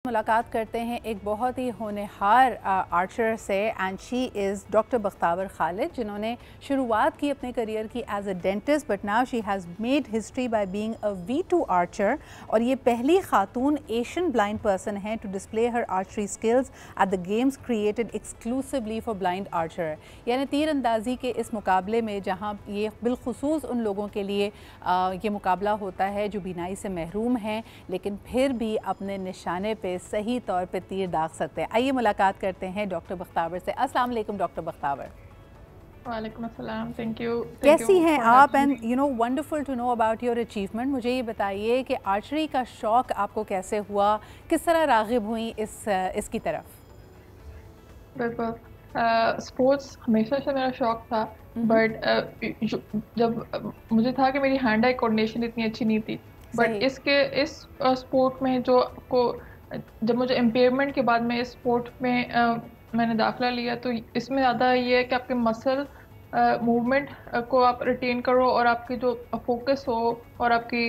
मुलाकात करते हैं एक बहुत ही होनहार आर्चर से and she is doctor Bakhtawar Khalid, जिन्होंने शुरुआत की अपने करियर की as a dentist, but now she has made history by being a V2 archer. और ये पहली खातून एशियन ब्लाइंड पर्सन हैं to display her archery skills at the games created exclusively for blind archer. यानी तीर अंदाजी के इस मुकाबले में जहाँ ये बिलखुसूस उन लोगों के लिए ये मुकाबला होता है जो बीनाई से महरूम हैं लेकिन फिर भी अपने निशाने पे सही तौर पे तीर दाग सकते हैं। आइए मुलाकात करते हैं डॉक्टर बख्तावर से। अस्सलाम वालेकुम डॉक्टर बख्तावर। वालेकुम अस्सलाम। थैंक यू कैसी हैं फॉर आप? Having and me. Wonderful to know about your achievement. मुझे ये बताइए कि आर्चरी का शौक़ आपको कैसे हुआ, किस तरह राग़िब हुई इसकी तरफ? बिल्कुल, स्पोर्ट्स हमेशा से मेरा शौक था, बट जब मुझे था कि मेरी हैंड आई कोऑर्डिनेशन इतनी अच्छी नहीं थी। बट सही। इस स्पोर्ट में जो आपको जब मुझे इम्पेयरमेंट के बाद में इस स्पोर्ट में मैंने दाखिला लिया, तो इसमें ज़्यादा ये है कि आपके मसल मूवमेंट को आप रिटेन करो और आपकी जो फोकस हो और आपकी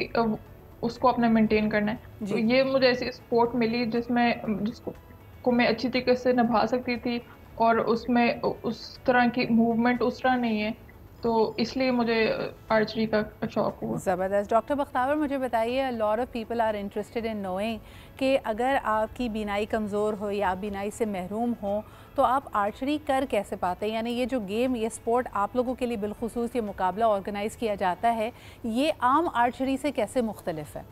उसको अपने मेंटेन करना है। तो जी। ये मुझे ऐसी स्पोर्ट मिली जिसको मैं अच्छी तरीके से निभा सकती थी, और उसमें उस तरह की मूवमेंट उस तरह नहीं है, तो इसलिए मुझे आर्चरी का शौक हुआ। ज़बरदस्त। डॉक्टर बख्तावर, मुझे बताइए, lot of people are interested in knowing कि अगर आपकी बीनाई कमज़ोर हो या आप बीनाई से महरूम हो तो आप आर्चरी कर कैसे पाते हैं? यानी ये जो गेम, ये स्पोर्ट आप लोगों के लिए बिलखुसूस ये मुकाबला ऑर्गेनाइज़ किया जाता है, ये आम आर्चरी से कैसे मुख्तलिफ है?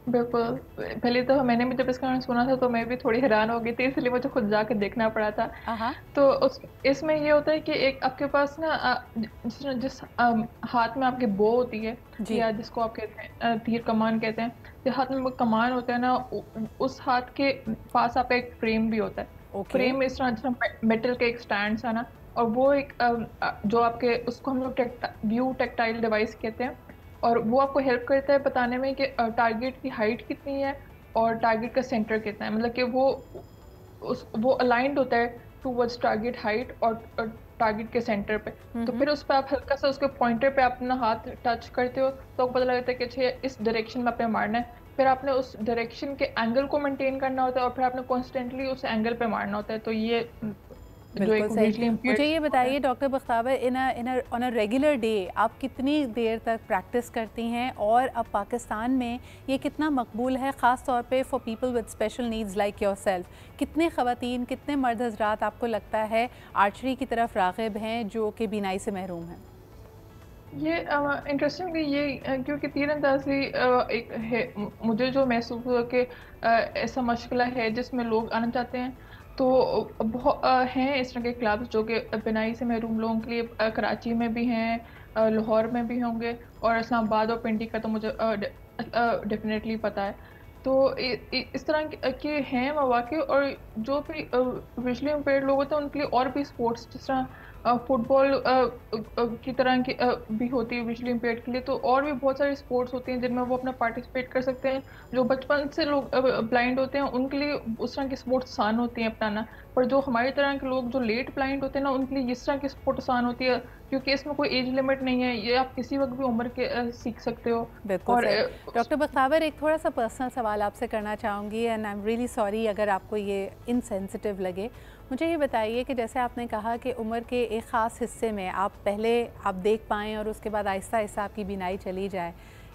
बिल्कुल, पहले तो मैंने भी जब इसका नाम सुना था तो मैं भी थोड़ी हैरान हो गई थी, इसलिए मुझे खुद जाके देखना पड़ा था। हाँ। तो उस इसमें ये होता है कि एक आपके पास ना जिस हाथ में आपकी बो होती है, जी। या जिसको आप कहते हैं तीर कमान कहते हैं, जो हाथ में वो कमान होता है ना, उस हाथ के पास आपका एक फ्रेम भी होता है। ओके। फ्रेम इस तरह जैसे मेटल के एक स्टैंड सा ना, और वो एक जो आपके उसको हम लोग व्यू टेक्टाइल डिवाइस कहते हैं, और वो आपको हेल्प करता है बताने में कि टारगेट की हाइट कितनी है और टारगेट का सेंटर कितना है, मतलब कि वो अलाइंड होता है टूवर्ड्स टारगेट हाइट और टारगेट के सेंटर पे। तो फिर उस पे आप हल्का सा उसके पॉइंटर पे अपना हाथ टच करते हो तो आपको पता लगता है कि अच्छा इस डायरेक्शन में आपने मारना है। फिर आपने उस डायरेक्शन के एंगल को मेंटेन करना होता है, और फिर आपने कॉन्स्टेंटली उस एंगल पे मारना होता है। तो ये जो बिल्कुल एक सही। विजुअली मुझे इम्पेयर्ड ये होता है। बताइए doctor Bakhtawar, on a regular day आप कितनी देर तक प्रैक्टिस करती हैं, और अब पाकिस्तान में ये कितना मकबूल है, ख़ास तौर पे for people with special needs like yourself? कितने ख़वातीन, कितने मर्द हज़रात आपको लगता है आर्चरी की तरफ राग़िब हैं जो कि बीनाई से महरूम हैं? ये इंटरेस्टिंगली ये क्योंकि तीरंदाजी एक है, मुझे जो महसूस हुआ कि ऐसा मशगला है जिसमें लोग आना चाहते हैं, तो बहुत हैं इस तरह के क्लब्स जो कि बिनाई से महरूम लोगों के लिए कराची में भी हैं, लाहौर में भी होंगे, और इस्लामाबाद और पिंडी का तो मुझे डेफिनेटली पता है। तो इस तरह के हैं मौक़े, और जो भी विजुअली इम्पेयर्ड लोग होते हैं उनके लिए और भी स्पोर्ट्स जिस तरह फुटबॉल की तरह की भी होती है विजुअली इम्पेयर्ड के लिए, तो और भी बहुत सारी स्पोर्ट्स होती हैं जिनमें वो अपना पार्टिसिपेट कर सकते हैं। जो बचपन से लोग ब्लाइंड होते हैं उनके लिए उस तरह की स्पोर्ट्स आसान होती हैं अपनाना, पर जो हमारी तरह के लोग जो लेट ब्लाइंड होते हैं ना, उनके लिए इस तरह की स्पोर्ट आसान होती है, क्योंकि इसमें कोई एज लिमिट नहीं है, ये आप किसी वक्त भी उम्र के सीख सकते हो। बिल्कुल और सही। डॉक्टर बख्तावर, एक थोड़ा सा पर्सनल सवाल आपसे करना चाहूँगी, and I am really sorry अगर आपको ये इनसेंसिटिव लगे। मुझे ये बताइए कि जैसे आपने कहा कि उम्र के एक ख़ास हिस्से में आप देख पाएँ और उसके बाद आहिस्ता आहिस्ता आपकी बीनाई चली जाए,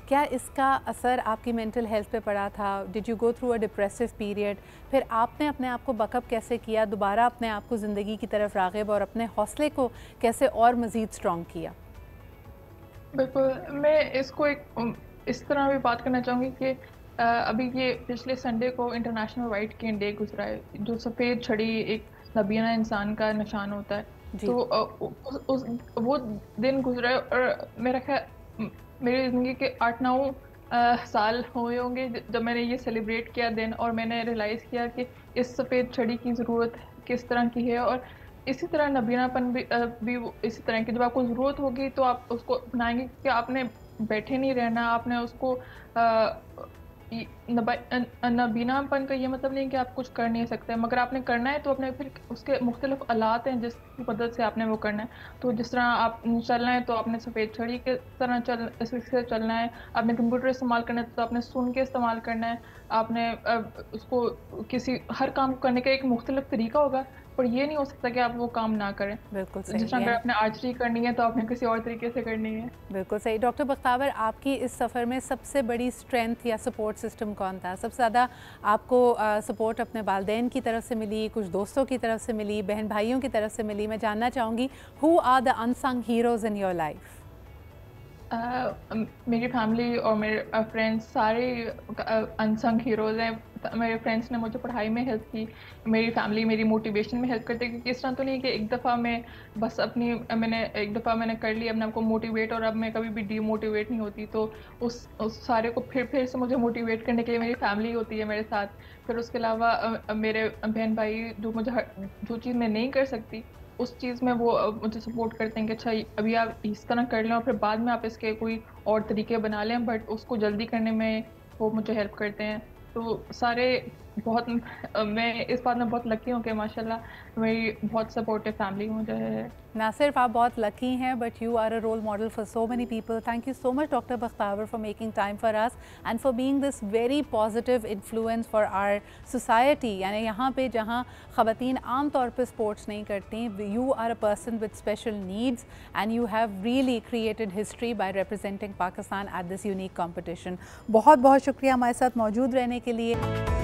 क्या इसका असर आपकी मेंटल हेल्थ पे पड़ा था? Did you go through a depressive period? फिर आपने अपने आप को बकअप कैसे किया, दोबारा अपने आप को ज़िंदगी की तरफ राग़िब और अपने हौसले को कैसे और मज़ीद स्ट्रॉन्ग किया? बिल्कुल, मैं इसको इस तरह भी बात करना चाहूँगी कि अभी ये पिछले संडे को इंटरनेशनल व्हाइट केन डे गुज़रा है, जो सफ़ेद छड़ी एक नबीना इंसान का निशान होता है। जी। तो उस वो दिन गुज़रा है, और मेरा मेरी ज़िंदगी के 8-9 साल हुए होंगे जब मैंने ये सेलिब्रेट किया दिन, और मैंने रियलाइज़ किया कि इस सफ़ेद छड़ी की ज़रूरत किस तरह की है। और इसी तरह नबीनापन भी इसी तरह की, जब आपको ज़रूरत होगी तो आप उसको अपनाएँगे, कि आपने बैठे नहीं रहना, आपने उसको नबीनापन का ये मतलब नहीं कि आप कुछ कर नहीं सकते, मगर आपने करना है तो अपने फिर उसके मुख्तलिफ आलात हैं जिसकी मदद से आपने वो करना है। तो जिस तरह आप चलना है तो आपने सफ़ेद छड़ी के तरह इससे चलना है, आपने कंप्यूटर इस्तेमाल करना है तो आपने सुन के इस्तेमाल करना है, आपने उसको किसी हर काम को करने का एक मुख्तलिफ तरीका होगा, पर ये नहीं हो सकता कि आप वो काम ना करें। बिल्कुल जिस सही तरह अगर है। आपने आर्चरी करनी है तो आपने किसी और तरीके से करनी है। बिल्कुल सही। डॉक्टर बख्तावर, आपकी इस सफ़र में सबसे बड़ी स्ट्रेंथ या सपोर्ट सिस्टम कौन था? सबसे ज़्यादा आपको सपोर्ट अपने वालिदैन की तरफ से मिली, कुछ दोस्तों की तरफ से मिली, बहन भाइयों की तरफ से मिली? मैं जानना चाहूँगी, who are the unsung heroes in your life? मेरी फैमिली और मेरे फ्रेंड्स सारे अनसंग हीरोज़ हैं। मेरे फ्रेंड्स ने मुझे पढ़ाई में हेल्प की, मेरी फैमिली मेरी मोटिवेशन में हेल्प करती है, क्योंकि इस तरह तो नहीं कि एक दफ़ा मैं बस अपनी मैंने एक दफ़ा मैंने कर लिया अपने आप को मोटिवेट, और अब मैं कभी भी डीमोटिवेट नहीं होती। तो उस सारे को फिर से मुझे मोटिवेट करने के लिए मेरी फैमिली होती है मेरे साथ। फिर उसके अलावा मेरे बहन भाई जो मुझे जो चीज़ मैं नहीं कर सकती उस चीज़ में वो मुझे सपोर्ट करते हैं कि अच्छा अभी आप इस तरह कर लें और फिर बाद में आप इसके कोई और तरीके बना लें, बट उसको जल्दी करने में वो मुझे हेल्प करते हैं। तो सारे बहुत मैं इस बात में बहुत लकी हूँ कि माशाल्लाह मेरी बहुत सपोर्टिव फैमिली मुझे है। ना सिर्फ आप बहुत लकी हैं, but you are a role model for so many people. Thank you so much doctor Bakhtawar for making time for us and for being this very positive influence for our society. यानी यहाँ पे जहाँ ख़वातीन आम तौर पे sports नहीं करती, you are a person with special needs and you have really created history by representing Pakistan at this unique competition. बहुत बहुत शुक्रिया हमारे साथ मौजूद रहने के लिए।